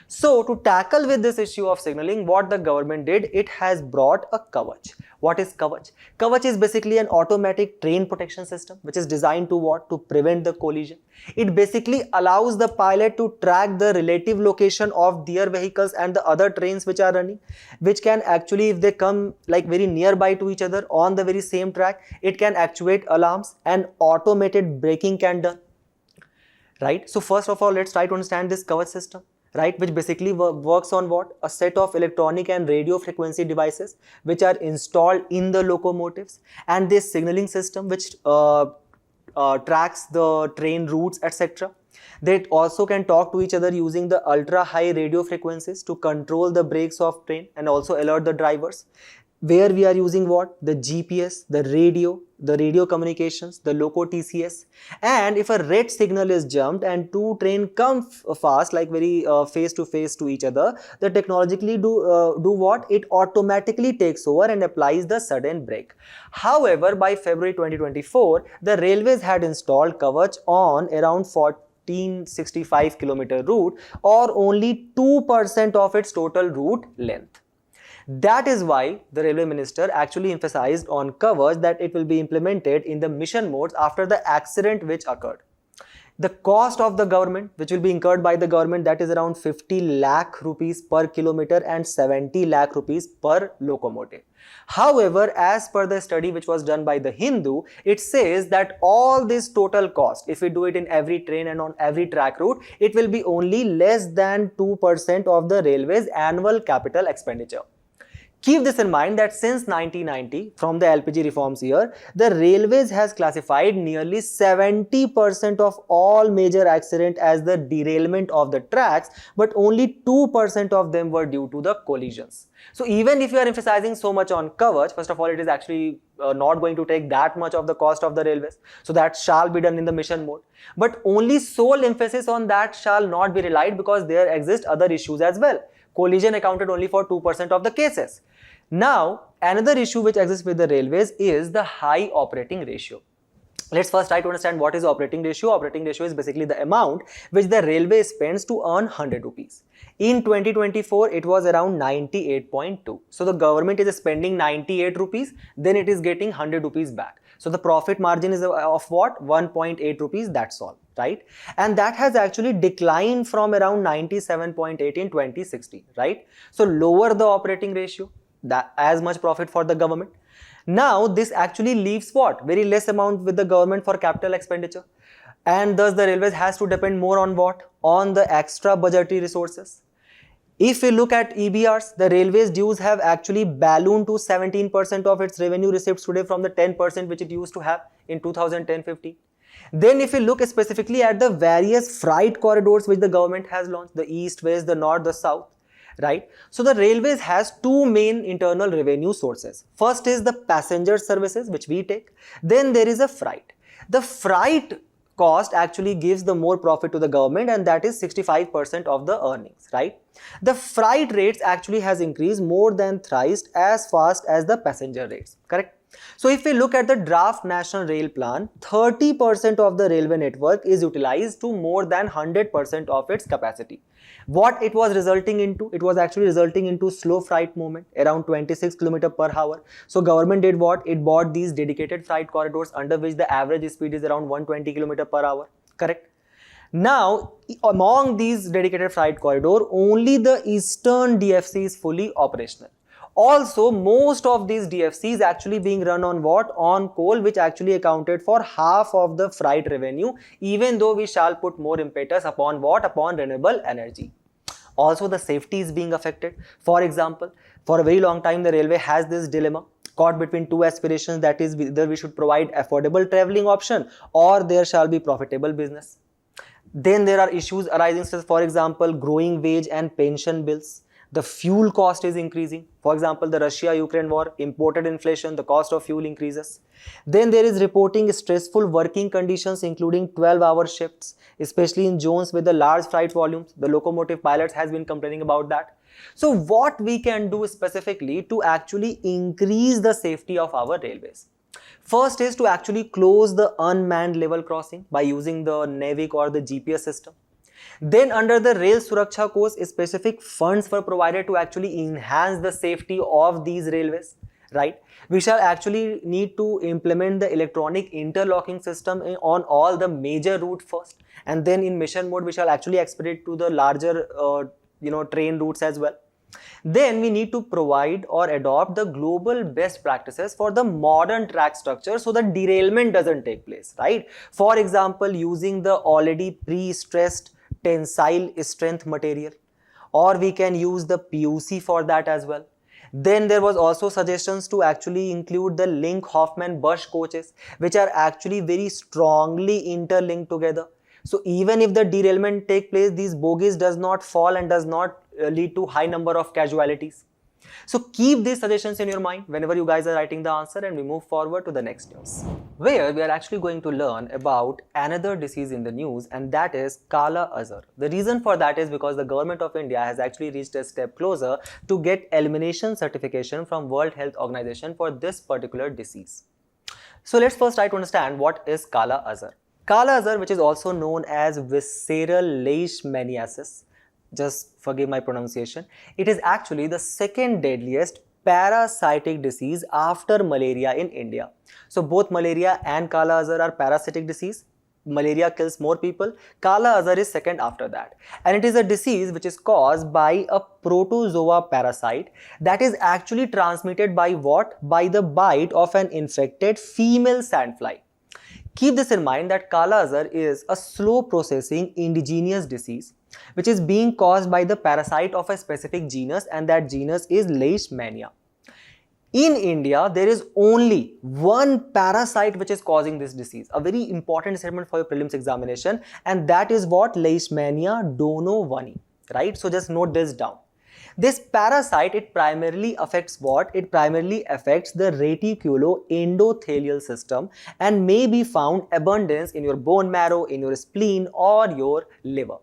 So to tackle with this issue of signaling, what the government did, it has brought a Kavach. What is Kavach? Kavach is basically an automatic train protection system which is designed to what? To prevent the collision. It basically allows the pilot to track the relative location of their vehicles and the other trains which are running, which can actually, if they come like very nearby to each other on the very same track, it can actuate alarms and automated braking can done. Right? So first of all, let's try to understand this Kavach system. Right, which basically works on what? A set of electronic and radio frequency devices which are installed in the locomotives, and this signaling system which tracks the train routes, etc. They also can talk to each other using the ultra high radio frequencies to control the brakes of train and also alert the drivers. Where we are using what? The GPS, the radio communications, the loco TCS. And if a red signal is jumped and two trains come fast, like very face to face to each other, the technologically do what? It automatically takes over and applies the sudden brake. However, by February 2024, the railways had installed Kavach on around 1465 kilometer route, or only 2% of its total route length. That is why the railway minister actually emphasized on Kavach that it will be implemented in the mission modes after the accident which occurred. The cost of the government which will be incurred by the government, that is around 50 lakh rupees per kilometer and 70 lakh rupees per locomotive. However, as per the study which was done by the Hindu, it says that all this total cost, if we do it in every train and on every track route, it will be only less than 2% of the railway's annual capital expenditure. Keep this in mind that since 1990, from the LPG reforms year, the railways has classified nearly 70% of all major accidents as the derailment of the tracks, but only 2% of them were due to the collisions. So even if you are emphasizing so much on Kavach, first of all, it is actually not going to take that much of the cost of the railways. So that shall be done in the mission mode. But only sole emphasis on that shall not be relied, because there exist other issues as well. Collision accounted only for 2% of the cases. Now, another issue which exists with the railways is the high operating ratio. Let's first try to understand what is operating ratio. Operating ratio is basically the amount which the railway spends to earn 100 rupees. In 2024, it was around 98.2. So the government is spending 98 rupees, then it is getting 100 rupees back. So the profit margin is of what? 1.8 rupees, that's all, right? And that has actually declined from around 97.8 in 2016, right? So lower the operating ratio, that as much profit for the government. Now this actually leaves what? Very less amount with the government for capital expenditure, and thus the railways has to depend more on what? On the extra budgetary resources. If we look at EBRs, the railways dues have actually ballooned to 17% of its revenue receipts today from the 10% which it used to have in 2010-15. Then if we look specifically at the various freight corridors which the government has launched, the east, west, the north, the south, right? So the railways has two main internal revenue sources. First is the passenger services which we take. Then there is a freight. The freight cost actually gives the more profit to the government, and that is 65% of the earnings, right? The freight rates actually has increased more than thrice as fast as the passenger rates, correct? So if we look at the draft national rail plan, 30% of the railway network is utilized to more than 100% of its capacity. What it was resulting into? It was actually resulting into slow freight movement around 26 km per hour. So government did what? It bought these dedicated freight corridors under which the average speed is around 120 km per hour, correct? Now, among these dedicated freight corridor, only the eastern DFC is fully operational. Also, most of these DFCs actually being run on what? On coal, which actually accounted for half of the freight revenue, even though we shall put more impetus upon what? Upon renewable energy. Also, the safety is being affected. For example, for a very long time, the railway has this dilemma caught between two aspirations, that is, whether we should provide affordable traveling option or there shall be profitable business. Then there are issues arising such as, for example, growing wage and pension bills. The fuel cost is increasing. For example, the Russia-Ukraine war, imported inflation, the cost of fuel increases. Then there is reporting stressful working conditions including 12-hour shifts, especially in zones with the large freight volumes. The locomotive pilots has been complaining about that. So what we can do specifically to actually increase the safety of our railways? First is to actually close the unmanned level crossing by using the NAVIC or the GPS system. Then under the Rail Suraksha course, specific funds were provided to actually enhance the safety of these railways, right? We shall actually need to implement the electronic interlocking system on all the major routes first, and then in mission mode we shall actually expedite to the larger train routes as well. Then we need to provide or adopt the global best practices for the modern track structure so that derailment doesn't take place, right? For example, using the already pre-stressed tensile strength material, or we can use the PUC for that as well. Then there was also suggestions to actually include the Link-Hoffman-Busch coaches, which are actually very strongly interlinked together. So even if the derailment take place, these bogies does not fall and does not lead to high number of casualties. So keep these suggestions in your mind whenever you guys are writing the answer, and we move forward to the next news, where we are actually going to learn about another disease in the news, and that is Kala Azar. The reason for that is because the government of India has actually reached a step closer to get elimination certification from World Health Organization for this particular disease. So let's first try to understand what is Kala Azar. Kala Azar, which is also known as visceral leishmaniasis, just forgive my pronunciation, it is actually the second deadliest parasitic disease after malaria in India. So both malaria and Kala Azar are parasitic disease. Malaria kills more people, Kala Azar is second after that, and it is a disease which is caused by a protozoa parasite that is actually transmitted by what? By the bite of an infected female sandfly. Keep this in mind that Kala Azar is a slow processing indigenous disease which is being caused by the parasite of a specific genus, and that genus is Leishmania. In India, there is only one parasite which is causing this disease, a very important statement for your prelims examination, and that is what? Leishmania donovani, right? So just note this down. This parasite, it primarily affects what? It primarily affects the reticuloendothelial system and may be found abundance in your bone marrow, in your spleen or your liver.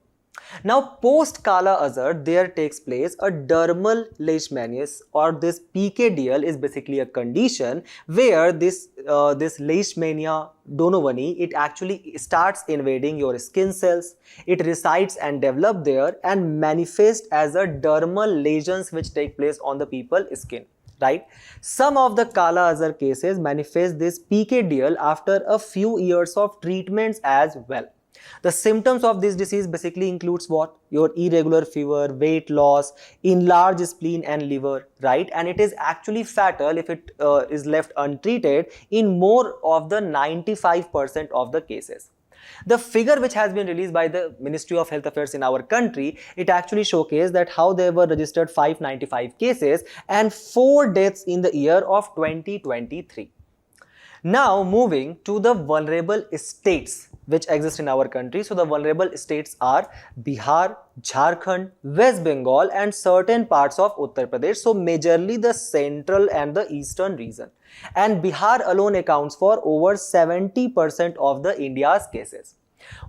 Now, post Kala Azar, there takes place a dermal leishmaniasis, or this PKDL is basically a condition where this Leishmania donovani, it actually starts invading your skin cells. It resides and develops there and manifests as a dermal lesions which take place on the people's skin, right? Some of the Kala Azar cases manifest this PKDL after a few years of treatments as well. The symptoms of this disease basically includes what? Your irregular fever, weight loss, enlarged spleen and liver, right? And it is actually fatal if it is left untreated in more of the 95% of the cases. The figure which has been released by the Ministry of Health Affairs in our country, it actually showcased that how there were registered 595 cases and 4 deaths in the year of 2023. Now moving to the vulnerable states which exist in our country. So the vulnerable states are Bihar, Jharkhand, West Bengal and certain parts of Uttar Pradesh. So majorly the central and the eastern region. And Bihar alone accounts for over 70% of the India's cases.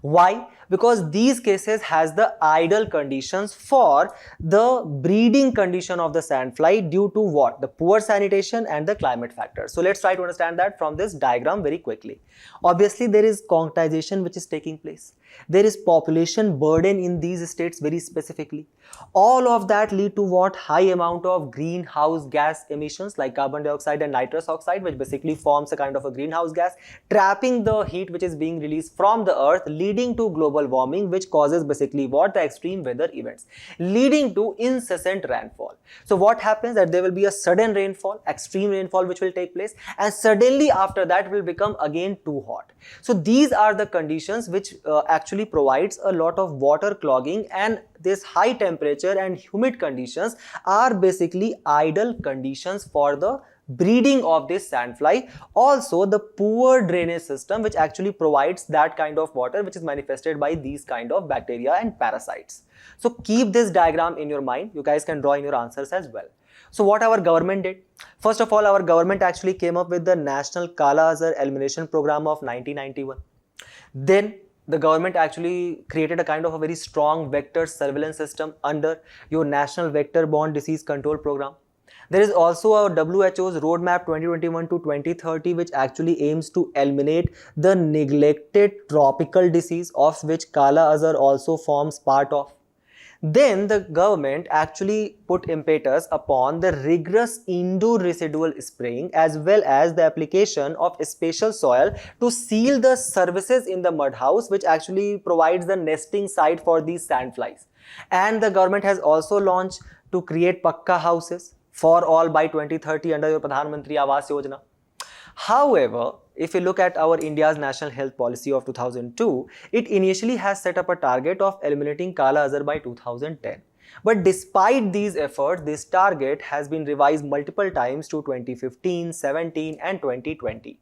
Why? Because these cases has the ideal conditions for the breeding condition of the sandfly due to what? The poor sanitation and the climate factor. So let's try to understand that from this diagram very quickly. Obviously, there is concretization which is taking place. There is population burden in these states very specifically. All of that lead to what? High amount of greenhouse gas emissions like carbon dioxide and nitrous oxide, which basically forms a kind of a greenhouse gas, trapping the heat which is being released from the earth, leading to global warming, which causes basically what? The extreme weather events, leading to incessant rainfall. So what happens that there will be a sudden rainfall, extreme rainfall which will take place, and suddenly after that will become again too hot. So these are the conditions which actually provides a lot of water clogging, and this high temperature and humid conditions are basically ideal conditions for the breeding of this sandfly. Also, the poor drainage system which actually provides that kind of water which is manifested by these kind of bacteria and parasites. So keep this diagram in your mind. You guys can draw in your answers as well. So what our government did? First of all, our government actually came up with the National Kala Azar Elimination Program of 1991. Then the government actually created a kind of a very strong vector surveillance system under your National Vector-Borne Disease Control Program. There is also a WHO's Roadmap 2021 to 2030 which actually aims to eliminate the neglected tropical disease of which Kala Azar also forms part of. Then the government actually put impetus upon the rigorous indoor residual spraying as well as the application of special soil to seal the surfaces in the mud house, which actually provides the nesting site for these sandflies. And the government has also launched to create Pakka houses for all by 2030 under your Pradhan Mantri Awas Yojana. However, if you look at our India's National Health Policy of 2002, it initially has set up a target of eliminating Kala Azar by 2010. But despite these efforts, this target has been revised multiple times to 2015, 17 and 2020.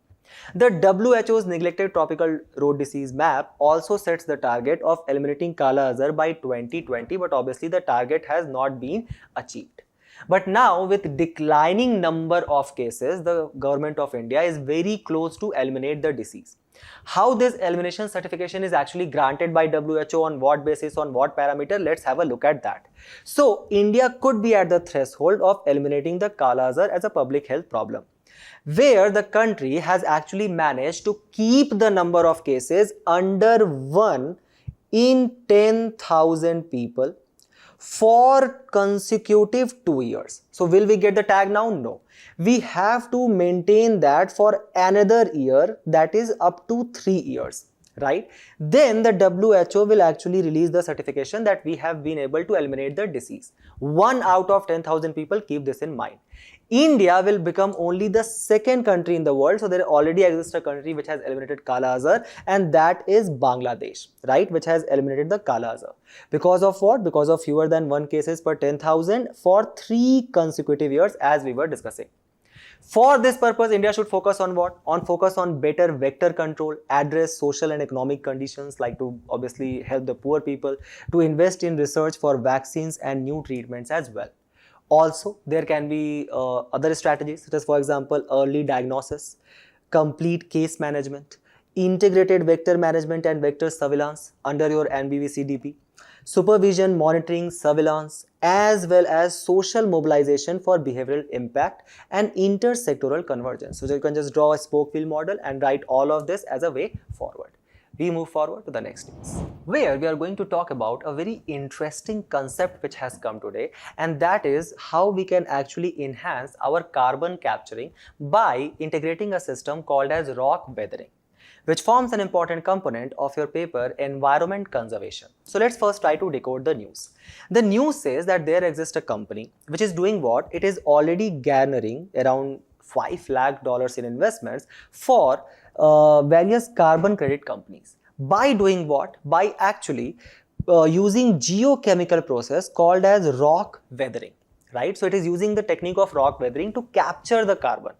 The WHO's neglected tropical road disease map also sets the target of eliminating Kala Azar by 2020, but obviously the target has not been achieved. But now with declining number of cases, the government of India is very close to eliminate the disease. How this elimination certification is actually granted by WHO, on what basis, on what parameter, let's have a look at that. So India could be at the threshold of eliminating the Kala Azar as a public health problem, where the country has actually managed to keep the number of cases under 1 in 10,000 people for consecutive 2 years. So will we get the tag now? No. We have to maintain that for another year, that is up to 3 years, right? Then the WHO will actually release the certification that we have been able to eliminate the disease. 1 out of 10,000 people, keep this in mind. India will become only the second country in the world. So there already exists a country which has eliminated Kala Azar, and that is Bangladesh, right? Which has eliminated the Kala Azar. Because of what? Because of fewer than 1 cases per 10,000 for 3 consecutive years, as we were discussing. For this purpose, India should focus on what? Focus on better vector control, address social and economic conditions, like to obviously help the poor people, to invest in research for vaccines and new treatments as well. Also, there can be other strategies such as, for example, early diagnosis, complete case management, integrated vector management and vector surveillance under your NBV-CDP, supervision, monitoring, surveillance, as well as social mobilization for behavioral impact and intersectoral convergence. So you can just draw a spoke wheel model and write all of this as a way forward. We move forward to the next news, where we are going to talk about a very interesting concept which has come today, and that is how we can actually enhance our carbon capturing by integrating a system called as rock weathering, which forms an important component of your paper Environment Conservation. So let's first try to decode the news. The news says that there exists a company which is doing what? It is already garnering around $5 lakh in investments for various carbon credit companies. By doing what? By actually using geochemical process called as rock weathering. right? So it is using the technique of rock weathering to capture the carbon,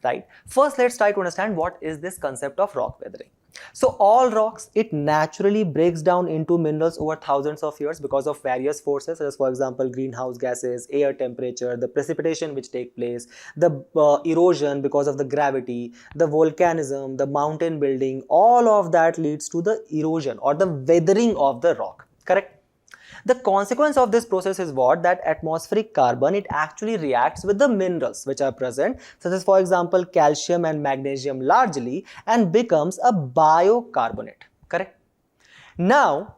right? First, let's try to understand what is this concept of rock weathering. So all rocks, it naturally breaks down into minerals over thousands of years because of various forces, such as for example greenhouse gases, air temperature, the precipitation which take place, the erosion because of the gravity, the volcanism, the mountain building. All of that leads to the erosion or the weathering of the rock, correct? The consequence of this process is what? That atmospheric carbon, it actually reacts with the minerals which are present, such as for example calcium and magnesium largely, and becomes a biocarbonate, correct? Now,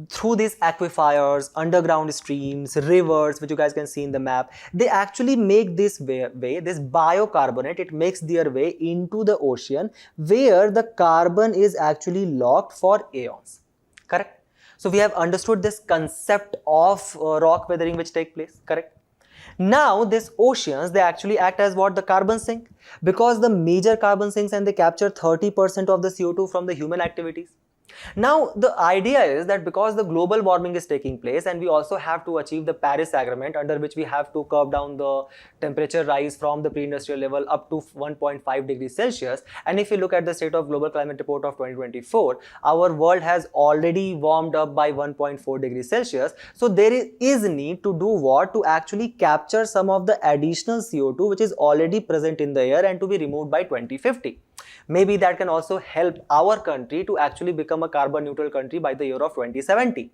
through these aquifers, underground streams, rivers, which you guys can see in the map, they actually make this way, this biocarbonate, it makes their way into the ocean, where the carbon is actually locked for eons, correct? So we have understood this concept of rock weathering which take place, correct? Now these oceans, they actually act as what? The carbon sink, because the major carbon sinks and they capture 30% of the CO2 from the human activities. Now the idea is that because the global warming is taking place and we also have to achieve the Paris Agreement, under which we have to curb down the temperature rise from the pre-industrial level up to 1.5 degrees Celsius, and if you look at the State of Global Climate Report of 2024, our world has already warmed up by 1.4 degrees Celsius. So there is need to do what? To actually capture some of the additional CO2 which is already present in the air and to be removed by 2050. Maybe that can also help our country to actually become a carbon neutral country by the year of 2070,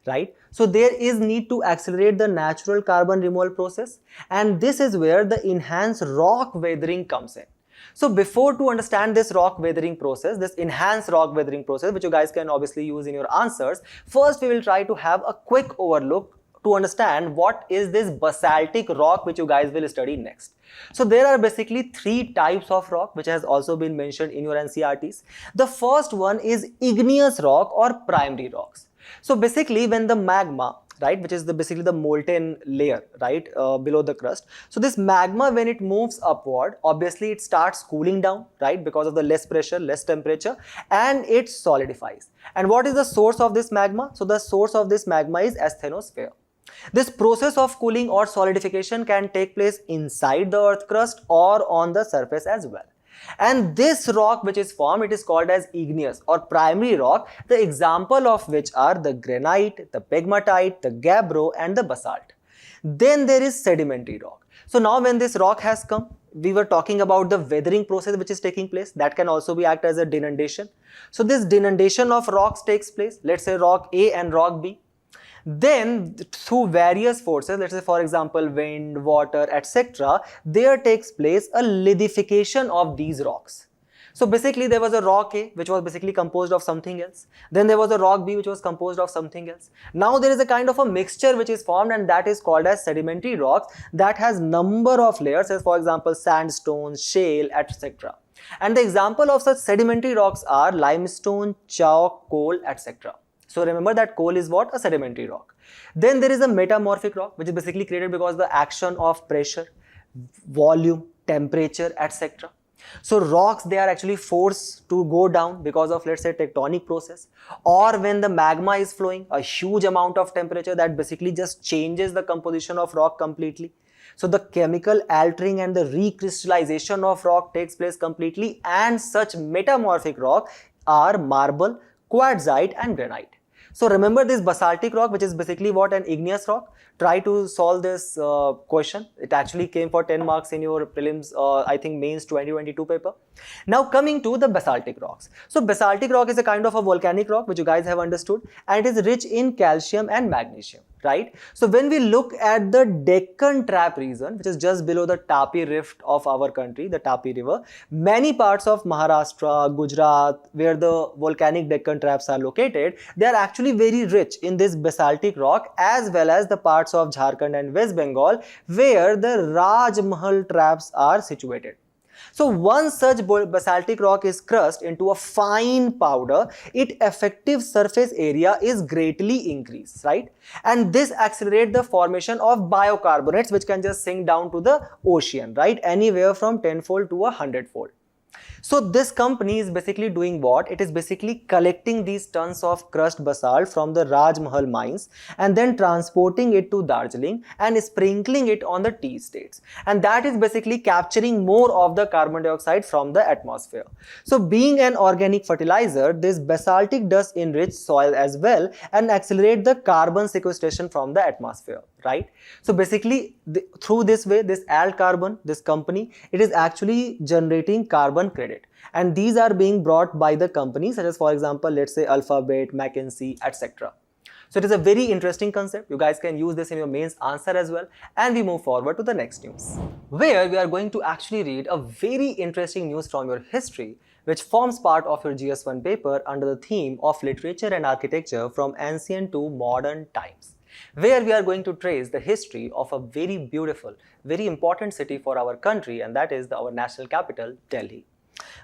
right? So there is need to accelerate the natural carbon removal process, and this is where the enhanced rock weathering comes in. So before to understand this rock weathering process, this enhanced rock weathering process, which you guys can obviously use in your answers, first we will try to have a quick overlook to understand what is this basaltic rock which you guys will study next. So there are basically three types of rock which has also been mentioned in your NCERTs. The first one is igneous rock or primary rocks. So basically when the magma, right, which is basically the molten layer, right, below the crust. So this magma, when it moves upward, obviously it starts cooling down, right, because of the less pressure, less temperature, and it solidifies. And what is the source of this magma? So the source of this magma is asthenosphere. This process of cooling or solidification can take place inside the earth crust or on the surface as well. And this rock which is formed, it is called as igneous or primary rock, the example of which are the granite, the pegmatite, the gabbro and the basalt. Then there is sedimentary rock. So now when this rock has come, we were talking about the weathering process which is taking place, that can also be act as a denudation. So this denudation of rocks takes place, let's say rock A and rock B. Then through various forces, let's say for example wind, water, etc., there takes place a lithification of these rocks. So basically there was a rock A which was basically composed of something else. Then there was a rock B which was composed of something else. Now there is a kind of a mixture which is formed, and that is called as sedimentary rocks, that has number of layers, as for example sandstone, shale, etc. And the example of such sedimentary rocks are limestone, chalk, coal, etc. So remember that coal is what? A sedimentary rock. Then there is a metamorphic rock which is basically created because of the action of pressure, volume, temperature, etc. So rocks, they are actually forced to go down because of, let's say, tectonic process, or when the magma is flowing, a huge amount of temperature that basically just changes the composition of rock completely. So the chemical altering and the recrystallization of rock takes place completely, and such metamorphic rock are marble, quartzite and granite. So remember this basaltic rock, which is basically what? An igneous rock. Try to solve this question. It actually came for 10 marks in your prelims, I think mains 2022 paper. Now coming to the basaltic rocks. So basaltic rock is a kind of a volcanic rock which you guys have understood, and it is rich in calcium and magnesium, right? So when we look at the Deccan Trap region, which is just below the Tapi Rift of our country, the Tapi River, many parts of Maharashtra, Gujarat, where the volcanic Deccan Traps are located, they are actually very rich in this basaltic rock, as well as the parts of Jharkhand and West Bengal, where the Raj Mahal traps are situated. So once such basaltic rock is crushed into a fine powder, its effective surface area is greatly increased, right? And this accelerates the formation of biocarbonates, which can just sink down to the ocean, right? Anywhere from 10-fold to 100-fold. So this company is basically doing what? It is basically collecting these tons of crushed basalt from the Raj Mahal mines and then transporting it to Darjeeling and sprinkling it on the tea estates. And that is basically capturing more of the carbon dioxide from the atmosphere. So being an organic fertilizer, this basaltic dust enrich soil as well and accelerate the carbon sequestration from the atmosphere, right? So basically through this way, this Alt Carbon, this company, it is actually generating carbon credit, and these are being brought by the companies such as, for example, let's say Alphabet, McKinsey, etc. So it is a very interesting concept. You guys can use this in your mains answer as well. And we move forward to the next news, where we are going to actually read a very interesting news from your history, which forms part of your GS1 paper under the theme of literature and architecture from ancient to modern times, where we are going to trace the history of a very beautiful, very important city for our country, and that is our national capital, Delhi.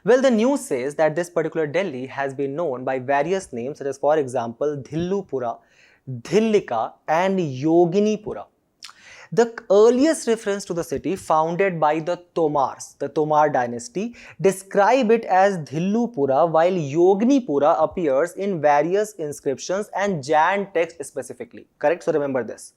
Well, the news says that this particular Delhi has been known by various names such as, for example, Dhillupura, Dhillika and Yoginipura. The earliest reference to the city, founded by the Tomars, the Tomar dynasty, describe it as Dhillupura, while Yoginipura appears in various inscriptions and Jan text specifically. Correct? So remember this.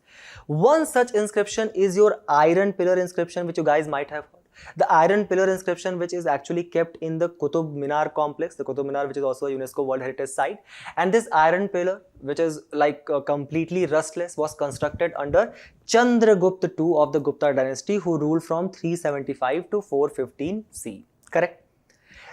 One such inscription is your iron pillar inscription, which you guys might have heard. The iron pillar inscription, which is actually kept in the Qutub Minar complex, the Qutub Minar, which is also a UNESCO World Heritage Site. And this iron pillar, which is like completely rustless, was constructed under Chandragupta II of the Gupta dynasty, who ruled from 375 to 415 C. Correct?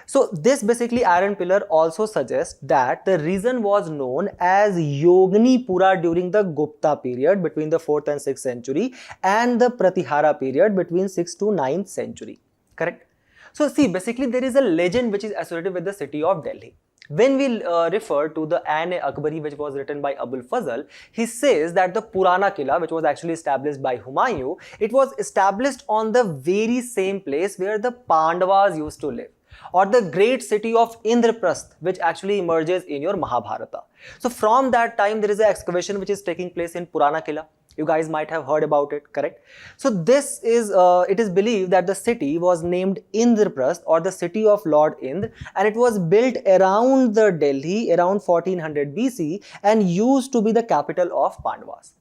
So this basically iron pillar also suggests that the region was known as Yoginipura during the Gupta period between the 4th and 6th century and the Pratihara period between 6th to 9th century. Correct? So see, basically there is a legend which is associated with the city of Delhi. When we refer to the Ain-e-Akbari, which was written by Abul Fazl, he says that the Purana Killa, which was actually established by Humayun, it was established on the very same place where the Pandavas used to live, or the great city of Indraprasth, which actually emerges in your Mahabharata. So from that time, there is an excavation which is taking place in Purana Killa. You guys might have heard about it, correct? So this is, it is believed that the city was named Indraprasth, or the city of Lord Indra, and it was built around the Delhi around 1400 BC and used to be the capital of Pandavas.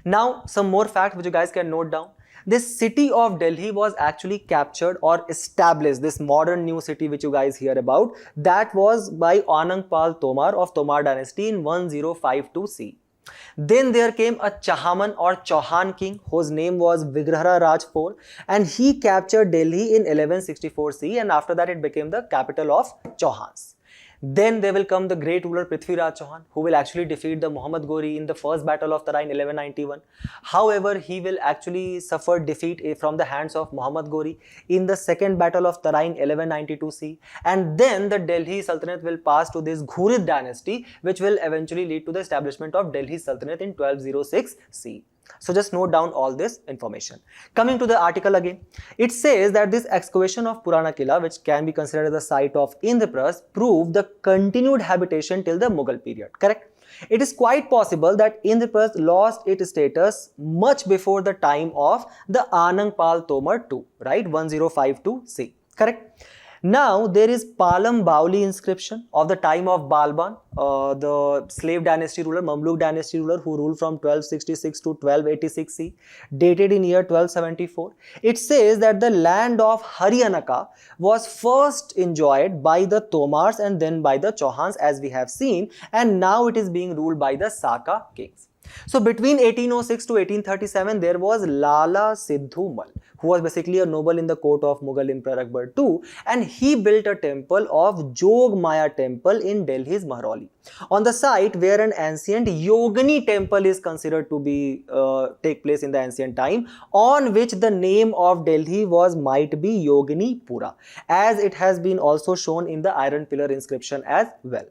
Now, some more facts which you guys can note down. This city of Delhi was actually captured or established, this modern new city which you guys hear about, that was by Anangpal Tomar of Tomar dynasty in 1052 C. Then there came a Chahaman or Chauhan king whose name was Vigrahara Raj IV, and he captured Delhi in 1164 C, and after that it became the capital of Chauhans. Then there will come the great ruler Prithviraj Chauhan, who will actually defeat the Muhammad Ghori in the first battle of Tarain 1191. However, he will actually suffer defeat from the hands of Muhammad Ghori in the second battle of Tarain 1192 C. And then the Delhi Sultanate will pass to this Ghurid dynasty, which will eventually lead to the establishment of Delhi Sultanate in 1206 C. So just note down all this information. Coming to the article again, it says that this excavation of Purana Killa, which can be considered as the site of Indraprasth, proved the continued habitation till the Mughal period. Correct? It is quite possible that Indraprasth lost its status much before the time of the Anangpal Tomar II, right? 1052 C. Correct? Now, there is Palam Bauli inscription of the time of Balban, the slave dynasty ruler, Mamluk dynasty ruler, who ruled from 1266 to 1286 C, dated in year 1274. It says that the land of Haryanaka was first enjoyed by the Tomars and then by the Chauhans, as we have seen, and now it is being ruled by the Saka kings. So between 1806 to 1837, there was Lala Siddhu Mal, who was basically a noble in the court of Mughal Emperor Akbar II, and he built a temple of Jog Maya temple in Delhi's Mahrauli, on the site where an ancient Yogini temple is considered to be take place in the ancient time, on which the name of Delhi might be Yogini Pura, as it has been also shown in the iron pillar inscription as well.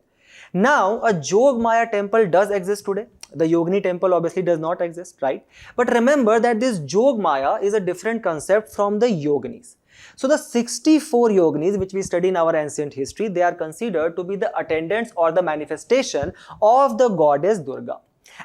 Now, a Jog Maya temple does exist today. The Yogini temple obviously does not exist, right? But remember that this Jog Maya is a different concept from the Yoginis. So the 64 Yoginis which we study in our ancient history, they are considered to be the attendants or the manifestation of the goddess Durga.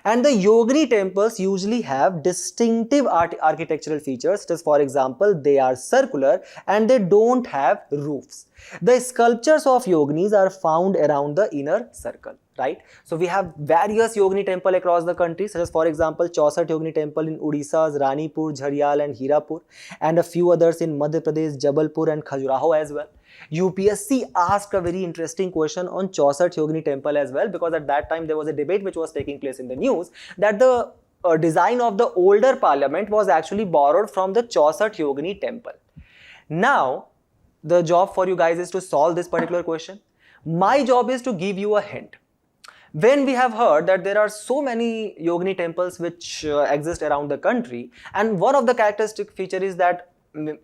And the yogini temples usually have distinctive architectural features, such as for example, they are circular and they don't have roofs. The sculptures of yoginis are found around the inner circle, right? So we have various yogini temple across the country, such as for example, Chausat Yogini temple in Odisha's Ranipur, Jhariyal and Hirapur, and a few others in Madhya Pradesh, Jabalpur and Khajuraho as well. UPSC asked a very interesting question on Chausat Yogini temple as well, because at that time there was a debate which was taking place in the news that the design of the older parliament was actually borrowed from the Chausat Yogini temple. Now, the job for you guys is to solve this particular question. My job is to give you a hint. When we have heard that there are so many yogini temples which exist around the country, and one of the characteristic feature is that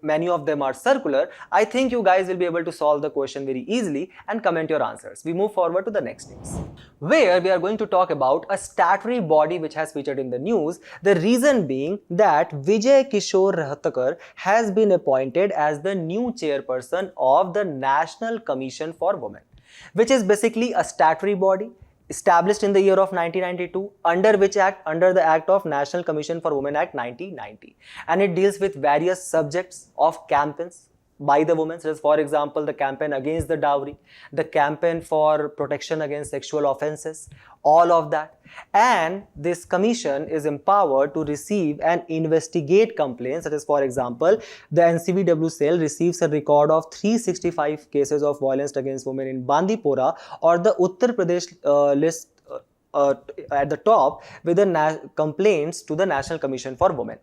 many of them are circular, I think you guys will be able to solve the question very easily and comment your answers. We move forward to the next things, where we are going to talk about a statutory body which has featured in the news. The reason being that Vijay Kishore Rahatkar has been appointed as the new chairperson of the National Commission for Women, which is basically a statutory body established in the year of 1992 under which act? Under the Act of National Commission for Women Act 1990, and it deals with various subjects of campaigns by the women, such as for example the campaign against the dowry, the campaign for protection against sexual offences, all of that. And this commission is empowered to receive and investigate complaints, such as for example the NCVW cell receives a record of 365 cases of violence against women in Bandipora, or the Uttar Pradesh list at the top with the complaints to the National Commission for Women.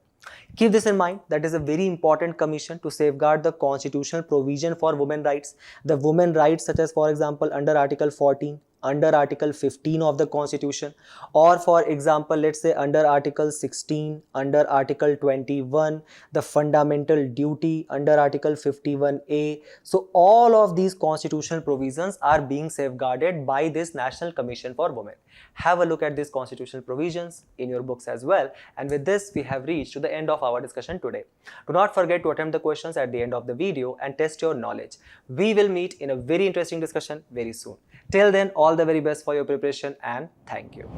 Keep this in mind, that is a very important commission to safeguard the constitutional provision for women rights. The women rights, such as for example under Article 14, under Article 15 of the Constitution, or for example let's say under Article 16, under Article 21, the fundamental duty under Article 51A. So all of these constitutional provisions are being safeguarded by this National Commission for Women. Have a look at these constitutional provisions in your books as well. And with this, we have reached to the end of our discussion today. Do not forget to attempt the questions at the end of the video and test your knowledge. We will meet in a very interesting discussion very soon. Till then, all the very best for your preparation and thank you.